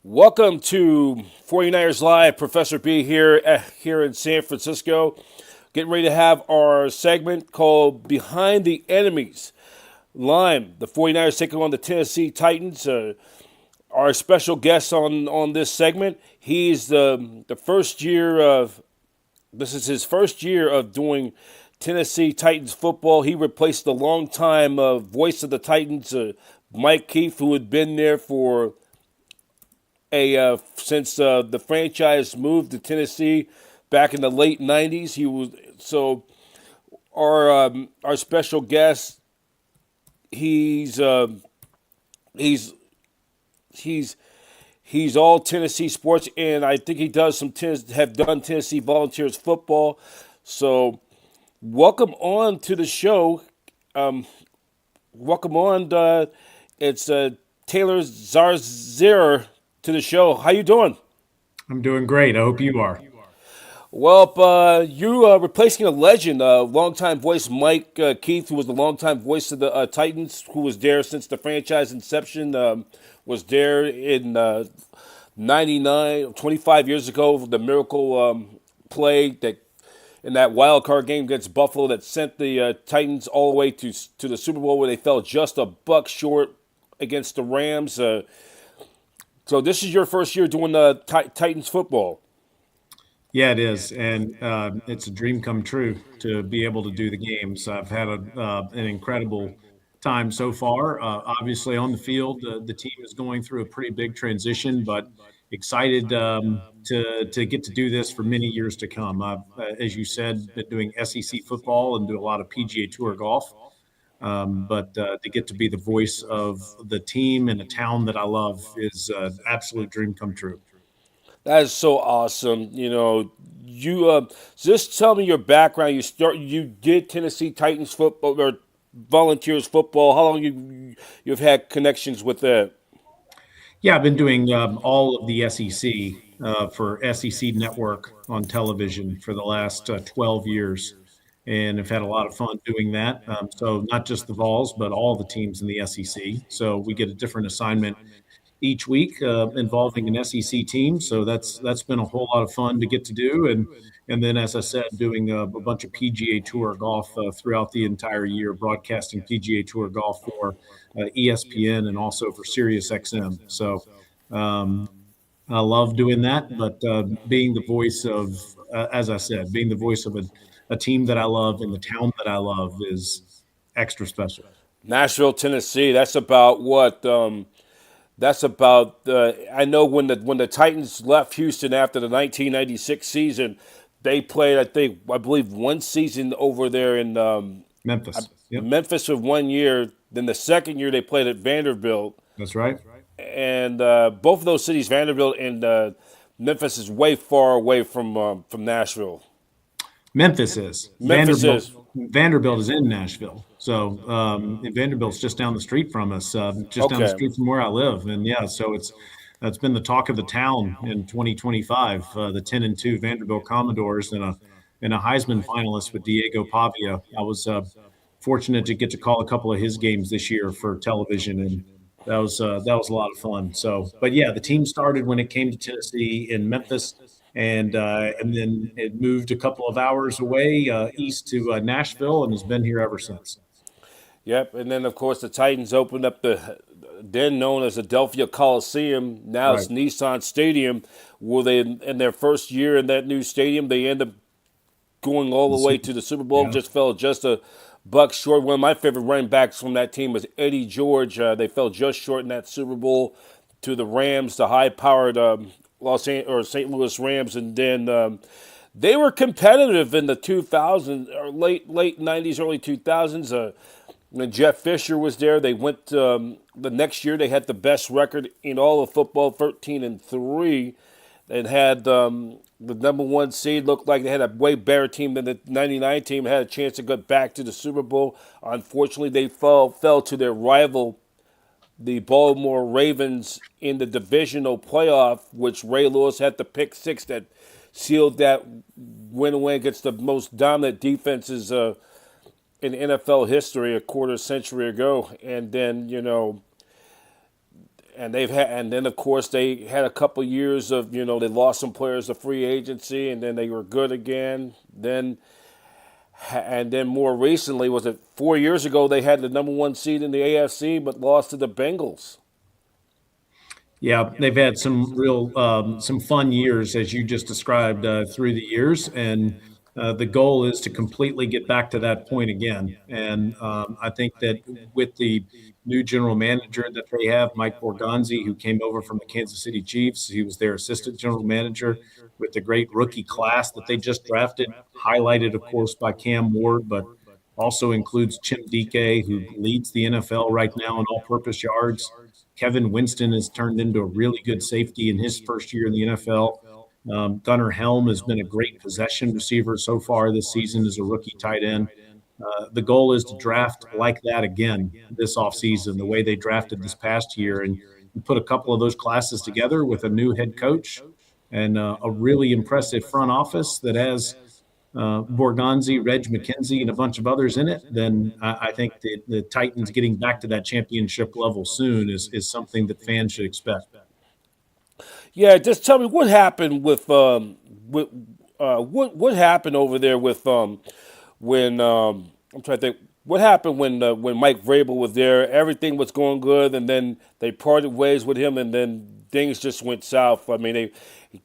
Welcome to 49ers Live. Professor B here in San Francisco. Getting ready to have our segment called Behind the Enemies. Lime, the 49ers taking on the Tennessee Titans. Our special guest on this segment, he's the first year of, this is his first year of doing Tennessee Titans football. He replaced the longtime voice of the Titans, Mike Keith, who had been there for since the franchise moved to Tennessee back in the late '90s. He was our special guest. He's he's he's all Tennessee sports, and I think he does have done Tennessee Volunteers football. So welcome on to the show. Welcome on. It's Taylor Zarour to the show. How you doing? I'm doing great. I hope you are. Well, you replacing a legend, longtime voice Mike Keith, who was the longtime voice of the Titans, who was there since the franchise inception, was there in 99, 25 years ago, the miracle play that in that wild card game against Buffalo that sent the Titans all the way to the Super Bowl, where they fell just a buck short against the Rams. So this is your first year doing Titans football. Yeah, it is, and it's a dream come true to be able to do the games. I've had an incredible time so far. Obviously, on the field, the team is going through a pretty big transition, but excited to get to do this for many years to come. I've, as you said, been doing SEC football and do a lot of PGA Tour golf. But to get to be the voice of the team in a town that I love is an absolute dream come true. That is so awesome. You just tell me your background. You did Tennessee Titans football or Volunteers football. How long you've had connections with that? Yeah, I've been doing all of the SEC for SEC Network on television for the last 12 years, and have had a lot of fun doing that. So not just the Vols, but all the teams in the SEC. So we get a different assignment each week involving an SEC team. So that's been a whole lot of fun to get to do. And then, as I said, doing a bunch of PGA Tour golf throughout the entire year, broadcasting PGA Tour golf for ESPN and also for SiriusXM. So I love doing that. But being the voice of, as I said, being the voice of a team that I love in the town that I love is extra special. Nashville, Tennessee. That's about what. That's about. I know when the Titans left Houston after the 1996 season, they played. I believe one season over there in Memphis. Yep, Memphis for 1 year. Then the second year they played at Vanderbilt, that's right. and both of those cities, Vanderbilt and Memphis, is way far away from Nashville. Memphis is. Memphis is. Vanderbilt is in Nashville. So Vanderbilt's just down the street from us, just down the Okay. street from where I live. And yeah, so it's been the talk of the town in 2025. The 10-2 Vanderbilt Commodores and a Heisman finalist with Diego Pavia. I was fortunate to get to call a couple of his games this year for television, and that was a lot of fun. So, but yeah, the team started when it came to Tennessee in Memphis, and then it moved a couple of hours away east to Nashville, and has been here ever since. Yep, and then of course the Titans opened up the then known as Adelphia Coliseum. Now it's Right. Nissan Stadium. Were they in their first year in that new stadium? They end up going all the way to the Super Bowl. Yeah. Just fell just a buck short. One of my favorite running backs from that team was Eddie George. They fell just short in that Super Bowl to the Rams, the high-powered St. Louis Rams, and then they were competitive in the 2000s or late 90s, early 2000s. When Jeff Fisher was there, they went the next year. They had the best record in all of football, 13-3, and had the number one seed. Looked like they had a way better team than the '99 team. Had a chance to get back to the Super Bowl. Unfortunately, they fell to their rival, the Baltimore Ravens, in the divisional playoff, which Ray Lewis had the pick six that sealed that win away against the most dominant defenses in NFL history a quarter century ago. And then, and then of course they had a couple years of they lost some players to free agency, and then they were good again. And then more recently, was it 4 years ago, they had the number one seed in the AFC but lost to the Bengals. Yeah, they've had some real some fun years, as you just described, through the years, and the goal is to completely get back to that point again. And I think that with the new general manager that they have, Mike Borgonzi, who came over from the Kansas City Chiefs, he was their assistant general manager, with the great rookie class that they just drafted, highlighted, of course, by Cam Ward, but also includes Chim Dike, who leads the NFL right now in all-purpose yards. Kevin Winston has turned into a really good safety in his first year in the NFL. Gunnar Helm has been a great possession receiver so far this season as a rookie tight end. The goal is to draft like that again this offseason, the way they drafted this past year, and put a couple of those classes together with a new head coach and a really impressive front office that has Borgonzi, Reg McKenzie, and a bunch of others in it, then I think the Titans getting back to that championship level soon is something that fans should expect. Yeah, just tell me what happened with what happened over there with when I'm trying to think what happened when Mike Vrabel was there. Everything was going good, and then they parted ways with him, and then things just went south. I mean, they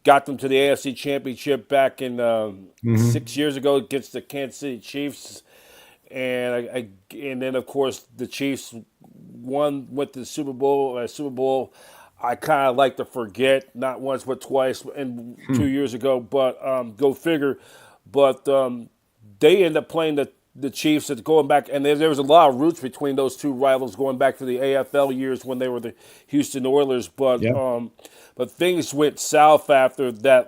got them to the AFC Championship back in 6 years ago against the Kansas City Chiefs, and then of course the Chiefs went to the Super Bowl. Super Bowl, I kind of like to forget, not once but twice, and 2 years ago. But go figure. But they end up playing the Chiefs at going back, and there was a lot of roots between those two rivals going back to the AFL years when they were the Houston Oilers. Yeah. But things went south after that.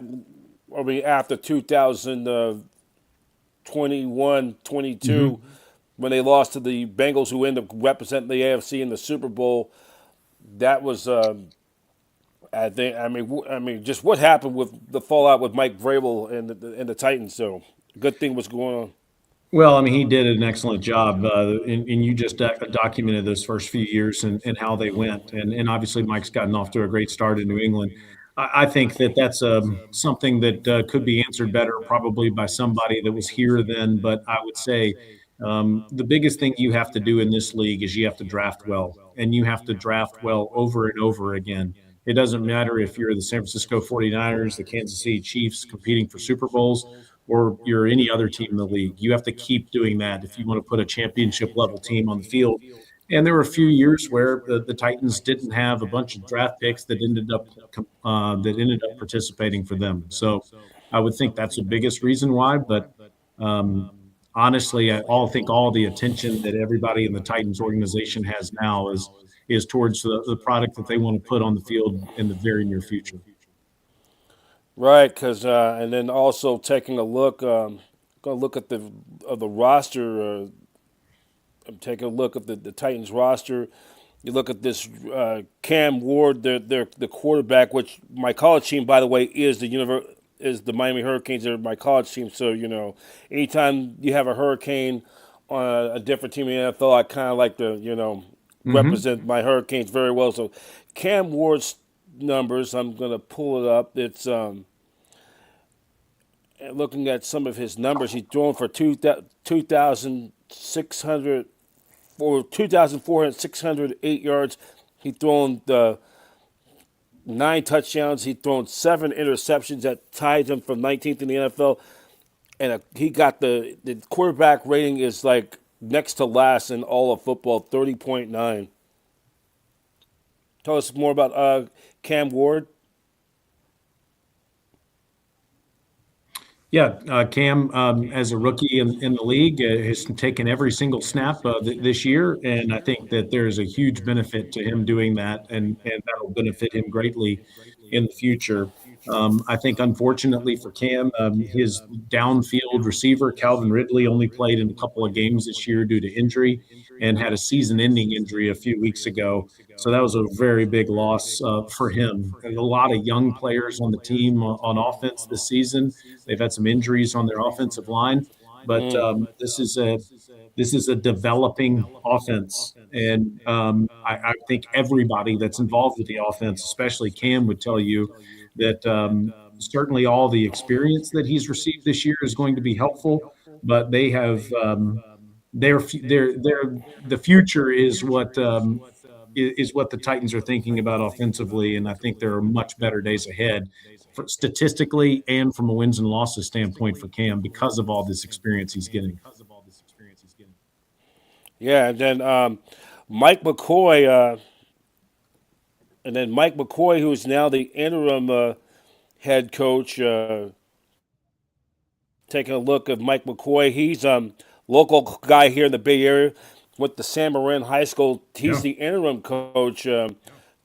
I mean, after 2021, 22, when they lost to the Bengals, who ended up representing the AFC in the Super Bowl. That was, I think. I mean, just what happened with the fallout with Mike Vrabel and the Titans. So, good thing was going on. Well, I mean, he did an excellent job, and you just documented those first few years and how they went. And obviously, Mike's gotten off to a great start in New England. I think that that's something that could be answered better probably by somebody that was here then. But I would say the biggest thing you have to do in this league is you have to draft well, and you have to draft well over and over again. It doesn't matter if you're the San Francisco 49ers, the Kansas City Chiefs competing for Super Bowls, or you're any other team in the league. You have to keep doing that if you want to put a championship level team on the field. And there were a few years where the Titans didn't have a bunch of draft picks that ended up participating for them. So I would think that's the biggest reason why. But honestly, I think all the attention that everybody in the Titans organization has now is towards the product that they want to put on the field in the very near future. Right, because and then also taking a look, going to look at the roster. I'm taking a look at the Titans roster. You look at this Cam Ward, the quarterback, which my college team, by the way, is the Miami Hurricanes. They're my college team, so anytime you have a Hurricane on a different team in the NFL, I kind of like to represent my Hurricanes very well. So Cam Ward's numbers, I'm going to pull it up. It's looking at some of his numbers. He's thrown for 2,600 or 2,608 yards. He's thrown 9 touchdowns. He's thrown 7 interceptions. That ties him from 19th in the NFL. And he got the quarterback rating is like next to last in all of football, 30.9. Tell us more about Cam Ward. Yeah, Cam, as a rookie in the league, has taken every single snap this year, and I think that there's a huge benefit to him doing that, and that'll benefit him greatly in the future. I think, unfortunately for Cam, his downfield receiver, Calvin Ridley, only played in a couple of games this year due to injury and had a season-ending injury a few weeks ago. So that was a very big loss for him. And a lot of young players on the team on offense this season. They've had some injuries on their offensive line, but this is this is a developing offense. And I think everybody that's involved with the offense, especially Cam, would tell you that certainly all the experience that he's received this year is going to be helpful, but they have the future is what the Titans are thinking about offensively, and I think there are much better days ahead, statistically and from a wins and losses standpoint for Cam because of all this experience he's getting. Yeah, and then Mike McCoy, Mike McCoy, who is now the interim head coach. Taking a look at Mike McCoy, he's local guy here in the Bay Area with the San Marin High School. He's Yeah. the interim coach.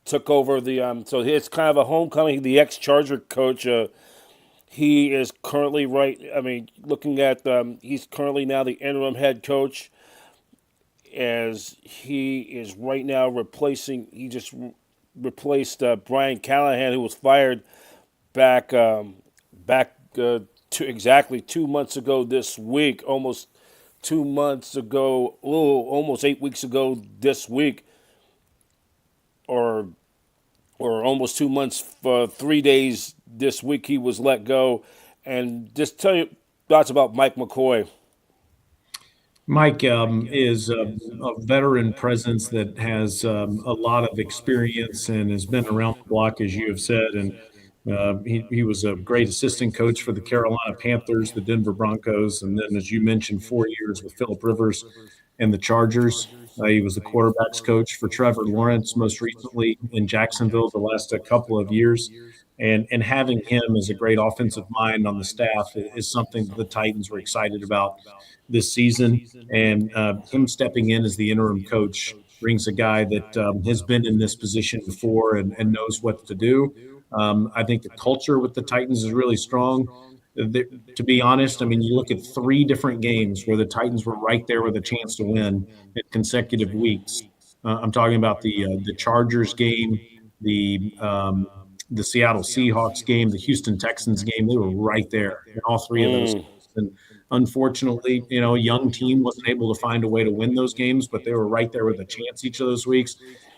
Took over the so it's kind of a homecoming. The ex-Charger coach. He is currently right. I mean, looking at he's currently now the interim head coach, as he is right now replacing. He just replaced Brian Callahan, who was fired back to exactly 2 months ago this week. Almost 2 months ago, almost 8 weeks ago this week, or almost 2 months, 3 days this week, he was let go. And just tell you thoughts about Mike McCoy. Mike is a veteran presence that has a lot of experience and has been around the block, as you have said. And he was a great assistant coach for the Carolina Panthers, the Denver Broncos, and then, as you mentioned, 4 years with Philip Rivers and the Chargers. He was the quarterbacks coach for Trevor Lawrence, most recently in Jacksonville the last couple of years. And having him as a great offensive mind on the staff is something that the Titans were excited about this season. And him stepping in as the interim coach brings a guy that has been in this position before and knows what to do. I think the culture with the Titans is really strong. To be honest, I mean, you look at 3 different games where the Titans were right there with a chance to win in consecutive weeks. I'm talking about the Chargers game, the Seattle Seahawks game, the Houston Texans game. They were right there in all 3 of those games. And unfortunately, a young team wasn't able to find a way to win those games, but they were right there with a chance each of those weeks.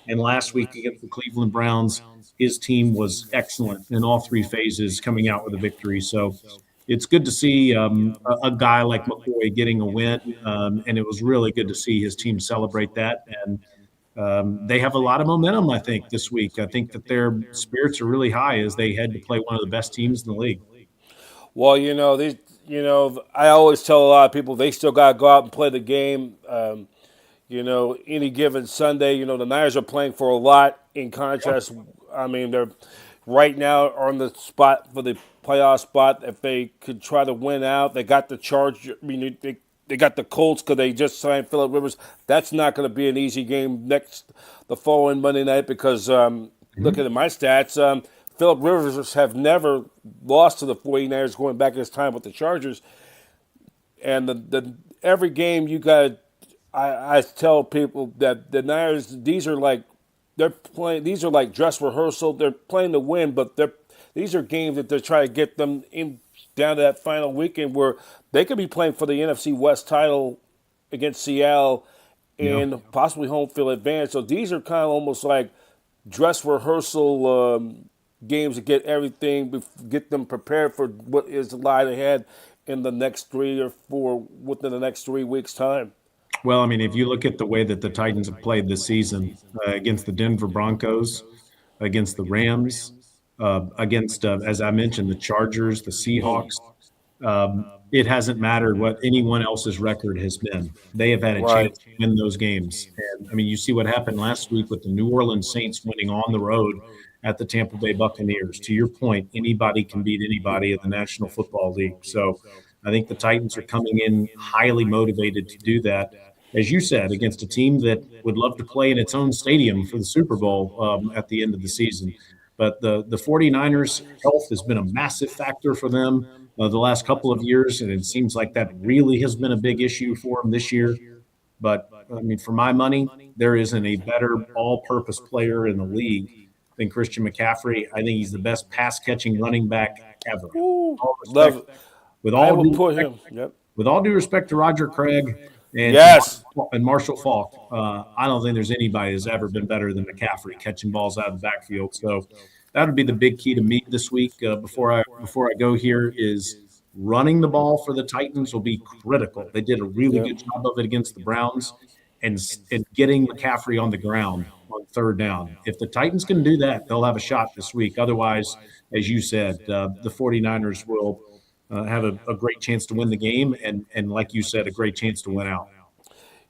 And last week against the Cleveland Browns, his team was excellent in all 3 phases, coming out with a victory. So it's good to see a guy like McCoy getting a win, and it was really good to see his team celebrate that. And they have a lot of momentum, I think, this week. I think that their spirits are really high as they head to play one of the best teams in the league. Well, I always tell a lot of people they still got to go out and play the game. Any given Sunday, the Niners are playing for a lot. In contrast, I mean, they're right now on the spot for the playoff spot. If they could try to win out, they got the Charge. I mean, they got the Colts because they just signed Philip Rivers. That's not going to be an easy game the following Monday night because looking at my stats, Philip Rivers have never lost to the 49ers going back in his time with the Chargers. And the every game you got, I tell people that the Niners, these are like dress rehearsal. They're playing to win, but these are games that they're trying to get them in down to that final weekend where they could be playing for the NFC West title against Seattle and possibly home field advantage. So these are kind of almost like dress rehearsal games to get them prepared for what is lied ahead in the next 3 or 4 within the next 3 weeks' time. Well, I mean, if you look at the way that the Titans have played this season against the Denver Broncos, against the Rams, against, as I mentioned, the Chargers, the Seahawks, it hasn't mattered what anyone else's record has been. They have had a Right. chance to win those games. And I mean, you see what happened last week with the New Orleans Saints winning on the road at the Tampa Bay Buccaneers. To your point, anybody can beat anybody in the National Football League. So I think the Titans are coming in highly motivated to do that. As you said, against a team that would love to play in its own stadium for the Super Bowl at the end of the season. But the 49ers' health has been a massive factor for them the last couple of years, and it seems like that really has been a big issue for them this year. But, I mean, for my money, there isn't a better all-purpose player in the league than Christian McCaffrey. I think he's the best pass-catching running back ever. Ooh, All love. respect, with I all will due put respect, him. Yep. with all due respect to Roger Craig, And Yes. Marshall Faulk, I don't think there's anybody that's ever been better than McCaffrey catching balls out of the backfield. So that would be the big key to me this week. Before I go here is running the ball for the Titans will be critical. They did a really Yep. good job of it against the Browns, and getting McCaffrey on the ground on third down. If the Titans can do that, they'll have a shot this week. Otherwise, as you said, the 49ers will have a great chance to win the game, and like you said, a great chance to win out.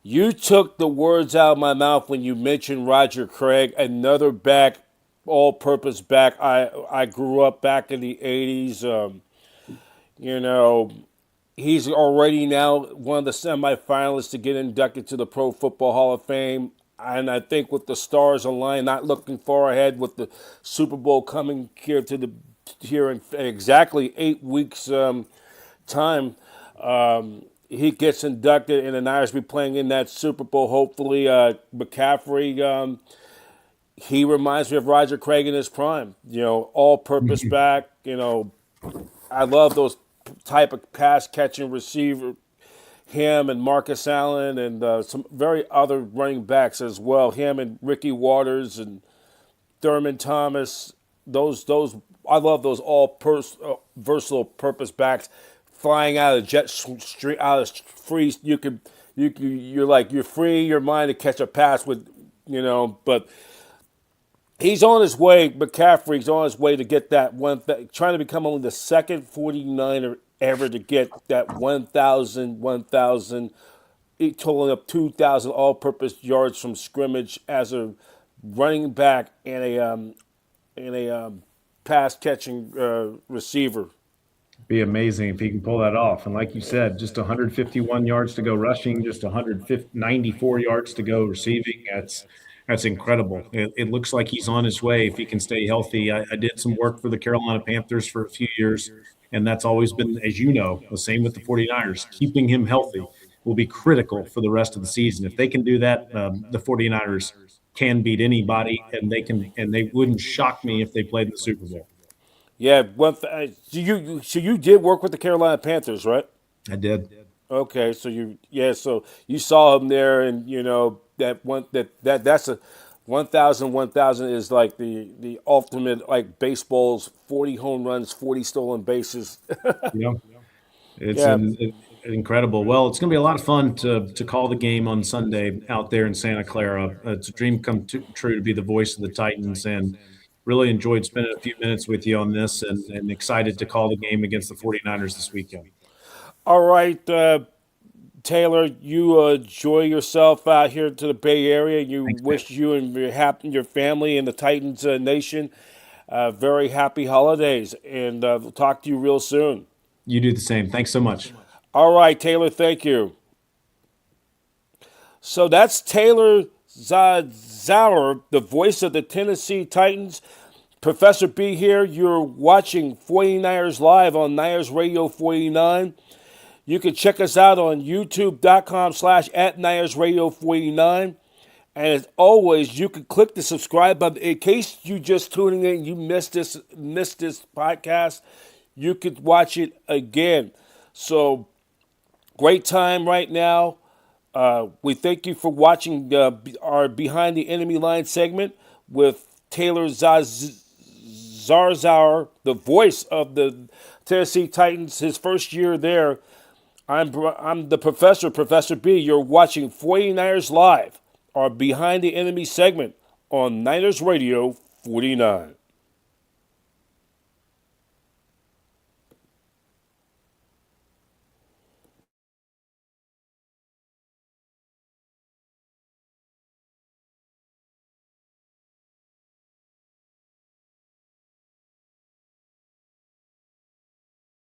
You took the words out of my mouth when you mentioned Roger Craig, another back, all-purpose back. I grew up back in the '80s. You know, he's already now one of the semifinalists to get inducted to the Pro Football Hall of Fame. And I think with the stars aligned, not looking far ahead, with the Super Bowl coming here in exactly 8 weeks time, he gets inducted, and the Niners be playing in that Super Bowl. Hopefully, McCaffrey. He reminds me of Roger Craig in his prime. All-purpose back. I love those type of pass catching receiver. Him and Marcus Allen and some very other running backs as well. Him and Ricky Waters and Thurman Thomas. Those I love those versatile purpose backs flying out of jet stream out of free. You're free your mind to catch a pass but he's on his way. McCaffrey's on his way to get that one. Trying to become only the second 49er ever to get that 1,000, totaling up 2,000 all-purpose yards from scrimmage as a running back and a pass catching receiver. Be amazing if he can pull that off. And like you said, just 151 yards to go rushing, just 194 yards to go receiving. That's incredible. It looks like he's on his way if he can stay healthy. I did some work for the Carolina Panthers for a few years, and that's always been, as you know, the same with the 49ers. Keeping him healthy will be critical for the rest of the season. If they can do that, the 49ers can beat anybody, and they wouldn't shock me if they played in the Super Bowl. Yeah, so you did work with the Carolina Panthers, right? I did. Okay, so you saw him there, and that's a 1,000 is like the ultimate, like baseball's 40 home runs, 40 stolen bases. Yeah, it's Yeah. incredible. Well, it's going to be a lot of fun to call the game on Sunday out there in Santa Clara. It's a dream come true to be the voice of the Titans, and really enjoyed spending a few minutes with you on this, and excited to call the game against the 49ers this weekend. All right, Taylor, you enjoy yourself out here to the Bay Area. You Thanks, man. wish you and your family and the Titans nation very happy holidays, and we'll talk to you real soon. You do the same. Thanks so much. All right, Taylor, thank you. So that's Taylor Zarour, the voice of the Tennessee Titans. Professor B here. You're watching 49ers Live on Niners Radio 49. You can check us out on youtube.com/@NinersRadio49. And as always, you can click the subscribe button. In case you just tuning in, you missed this podcast, you could watch it again. So great time right now. We thank you for watching our Behind the Enemy Line segment with Taylor Zarour, the voice of the Tennessee Titans, his first year there. I'm the Professor B. You're watching 49ers Live, our Behind the Enemy segment on Niners Radio 49.